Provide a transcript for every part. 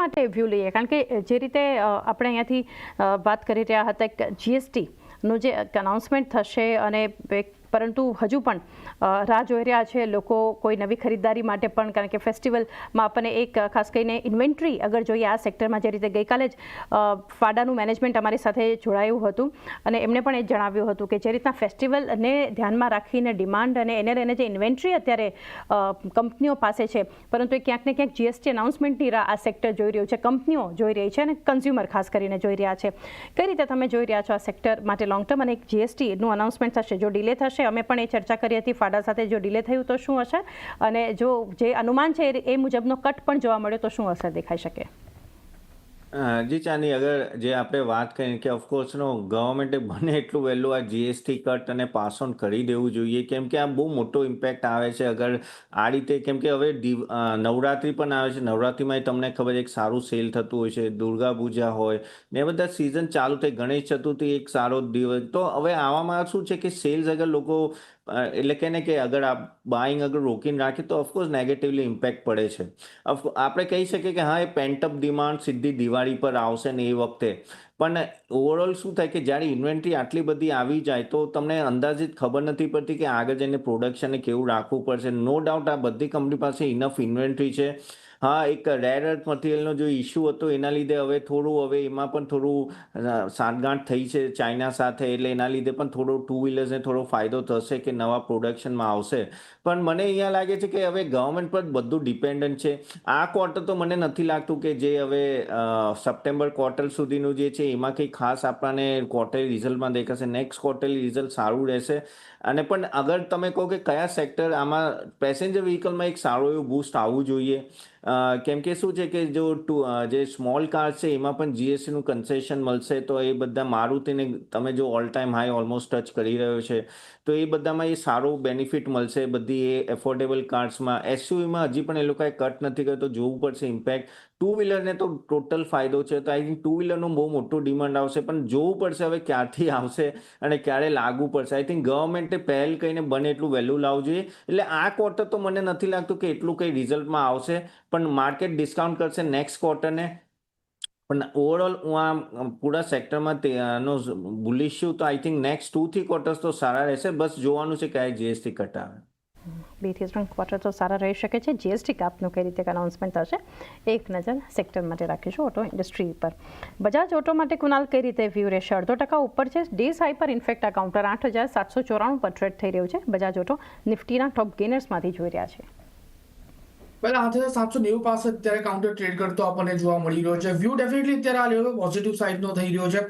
માટે વ્યૂ લઈએ, કારણ કે જે રીતે આપણે અહીંયાથી વાત કરી રહ્યા હતા કે જીએસટીનું જે અનાઉન્સમેન્ટ થશે અને પરંતુ હજુ પણ રાહ જોઈ રહ્યા છે લોકો કોઈ નવી ખરીદદારી માટે પણ, કારણ કે ફેસ્ટિવલમાં આપણને એક ખાસ કરીને ઇન્વેન્ટરી અગર જોઈએ આ સેક્ટરમાં, જે રીતે ગઈકાલે જ ફાડાનું મેનેજમેન્ટ અમારી સાથે જોડાયું હતું અને એમણે પણ એ જણાવ્યું હતું કે જે રીતના ફેસ્ટિવલને ધ્યાનમાં રાખીને ડિમાન્ડ અને એને લઈને જે ઇન્વેન્ટરી અત્યારે કંપનીઓ પાસે છે, પરંતુ એ ક્યાંક ને ક્યાંક જીએસટી અનાઉન્સમેન્ટની રાહ આ સેક્ટર જોઈ રહ્યું છે, કંપનીઓ જોઈ રહી છે અને કન્ઝ્યુમર ખાસ કરીને જોઈ રહ્યા છે. કઈ રીતે તમે જોઈ રહ્યા છો આ સેક્ટર માટે લોંગ ટર્મ, અને એક જીએસટીનું અનાઉન્સમેન્ટ થશે, જો ડિલે થશે, અમે પણ એ ચર્ચા કરી હતી ફાડા સાથે, જો ડિલે થયું તો શું અસર, અને જો જે અનુમાન છે એ મુજબનો કટ પણ જોવા મળ્યો તો શું અસર દેખાઈ શકે? જી ચાની, અગર જે આપણે વાત કરીએ કે ઓફકોર્સનો ગવર્મેન્ટે બને એટલું વહેલું આ જીએસટી કટ અને પાસ ઓન કરી દેવું જોઈએ, કેમ કે આ બહુ મોટો ઇમ્પેક્ટ આવે છે અગર આ રીતે, કેમ કે હવે નવરાત્રિ પણ આવે છે. નવરાત્રિમાં તમને ખબર છે એક સારું સેલ થતું હોય છે, દુર્ગા પૂજા હોય ને એ બધા સિઝન ચાલુ થઈ, ગણેશ ચતુર્થી એક સારો દિવસ. તો હવે આવામાં શું છે કે સેલ્સ અગર લોકો એટલે કે ને કે અગર આ બાઇંગ અગર રોકીને રાખે તો ઓફકોર્સ નેગેટિવલી ઇમ્પેક્ટ પડે છે. આપણે કહી શકીએ કે હા, એ પેન્ટઅપ ડિમાન્ડ સીધી દિવાળી પર આવશે ને એ વખતે, પણ ઓવરઓલ શું થાય કે જ્યારે ઇન્વેન્ટરી આટલી બધી આવી જાય તો તમને અંદાજિત ખબર નથી પડતી કે આગળ જઈને પ્રોડક્શનને કેવું રાખવું પડશે. નો ડાઉટ આ બધી કંપની પાસે ઇનફ ઇન્વેન્ટરી છે. હા, એક રેર અર્થ મટીરિયલનો જો ઇસ્યુ હતો એના લીધે હવે થોડું, હવે એમાં પણ થોડું સાંઠગાંઠ થઈ છે ચાઇના સાથે, એટલે એના લીધે પણ થોડો ટુ વ્હીલર્સને થોડો ફાયદો થશે કે નવા પ્રોડક્શનમાં આવશે. પણ મને અહીંયા લાગે છે કે હવે ગવર્મેન્ટ પર બધું ડિપેન્ડન્ટ છે. આ ક્વાર્ટર તો મને નથી લાગતું કે જે હવે સપ્ટેમ્બર ક્વાર્ટર સુધીનું જે છે એમાં કંઈ ખાસ આપણને ક્વાર્ટરલી રિઝલ્ટમાં દેખાશે. નેક્સ્ટ ક્વાર્ટરલી રિઝલ્ટ સારું રહેશે. અને પણ અગર તમે કહો કે કયા સેક્ટર, આમાં પેસેન્જર વ્હીકલમાં એક સારું એવું બૂસ્ટ આવવું જોઈએ, કેમ કે શું છે કે જે સ્મોલ કાર છે એમાં પણ જીએસટીનું કન્સેશન મળશે, તો એ બધા મારુતિને તમે જો all time high almost touch કરી રહ્યો છે, તો એ બધામાં એ સારું બેનિફિટ મળશે બધી એ એફોર્ડેબલ કાર્સમાં. એસયુવીમાં હજી પણ એ લોકોએ કટ નથી કર્યો, તો જોવું પડશે ઇમ્પેક્ટ. ટુ વ્હીલરને તો ટોટલ ફાયદો છે, તો આઈ થિંક ટુ વ્હીલરનું બહુ મોટું ડિમાન્ડ આવશે, પણ જોવું પડશે હવે ક્યારથી આવશે અને ક્યારે લાગુ પડશે. આઈ થિંક ગવર્મેન્ટે પહેલ કહીને બને એટલું વહેલું લાવવું જોઈએ. એટલે આ ક્વાર્ટર તો મને નથી લાગતું કે એટલું કંઈ રિઝલ્ટમાં આવશે, પણ માર્કેટ ડિસ્કાઉન્ટ કરશે નેક્સ્ટ ક્વાર્ટરને. પણ ઓવરઓલ હું આ પૂરા સેક્ટરમાં તેનો બુલિશ છું, તો આઈ થિંક નેક્સ્ટ 2-3 ક્વાર્ટર્સ તો સારા રહેશે. બસ જોવાનું છે ક્યારે જીએસટી કટ આવે. 2-3 ક્વાર્ટર તો સારા રહી શકે છે. જીએસટી કાપનું કઈ રીતે અનાઉન્સમેન્ટ થશે, એક નજર સેક્ટર માટે રાખીશું ઓટો ઇન્ડસ્ટ્રી પર. બજાજ ઓટો માટે કુનાલ કઈ રીતે વ્યૂ રહેશે? 0.5% ઉપર છે, ડેઝ હાઈ પર ઇન્ફેક્ટ આ કાઉન્ટર 8,794 પર ટ્રેડ થઈ રહ્યું છે. બજાજ ઓટો નિફ્ટીના ટોપ ગેનર્સમાંથી જોઈ રહ્યા છે. પહેલા 8,790 પાસે અત્યારે કાઉન્ટર ટ્રેડ કરતો આપણને જોવા મળી રહ્યો છે. વ્યૂ ડેફિનેટલી અત્યારે આ લેવલ પોઝિટિવ સાઇડનો થઈ રહ્યો છે.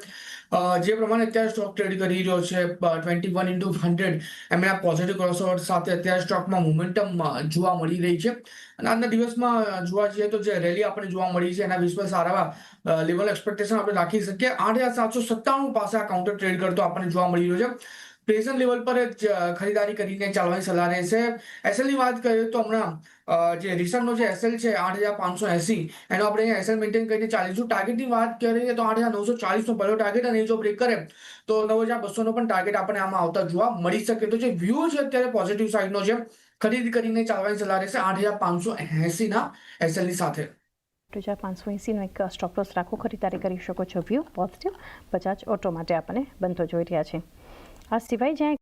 જે પ્રમાણે અત્યારે સ્ટોક ટ્રેડ કરી રહ્યો છે 21/100 એમના પોઝિટિવ ક્રોસઓવર સાથે અત્યારે સ્ટોકમાં મોમેન્ટમ જોવા મળી રહી છે. અને આજના દિવસમાં જોવા જઈએ તો જે રેલી આપણે જોવા મળી છે એના વિશ્વાસ સારા લેવલ એક્સપેક્ટેશન આપણે રાખી શકીએ. 8,797 પાસે આ કાઉન્ટર ટ્રેડ કરતો આપણને જોવા મળી રહ્યો છે. પ્રેઝન્ટ લેવલ પર જ ખરીદારી કરીને ચાલવાની સલાહ રહેશે. એસએલની વાત કરીએ તો હમણાં જે રિસન્ટનો જે એસએલ છે 8,580 એનો આપણે અહીંયા એસએલ મેન્ટેન કરીને ચાલીશું. ટાર્ગેટની વાત કરીએ તો 8,940 નો પહેલો ટાર્ગેટ, અને જો બ્રેક કરે તો 9,200 નો પણ ટાર્ગેટ આપણે આમાં આવતા જોવા મળી શકે. તો જે વ્યૂ છે અત્યારે પોઝિટિવ સાઇડનો છે, ખરીદ કરીને ચાલવાની સલાહ રહેશે 8,580 ના એસએલની સાથે. 8,580 નો એક સ્ટોપ લોસ રાખો, ખરીદારી કરી શકો છો. વ્યૂ પોઝિટિવ બજાજ ઓટો માટે આપણને બનતો જોઈ રહ્યા છે. આ સિવાય જ્યાં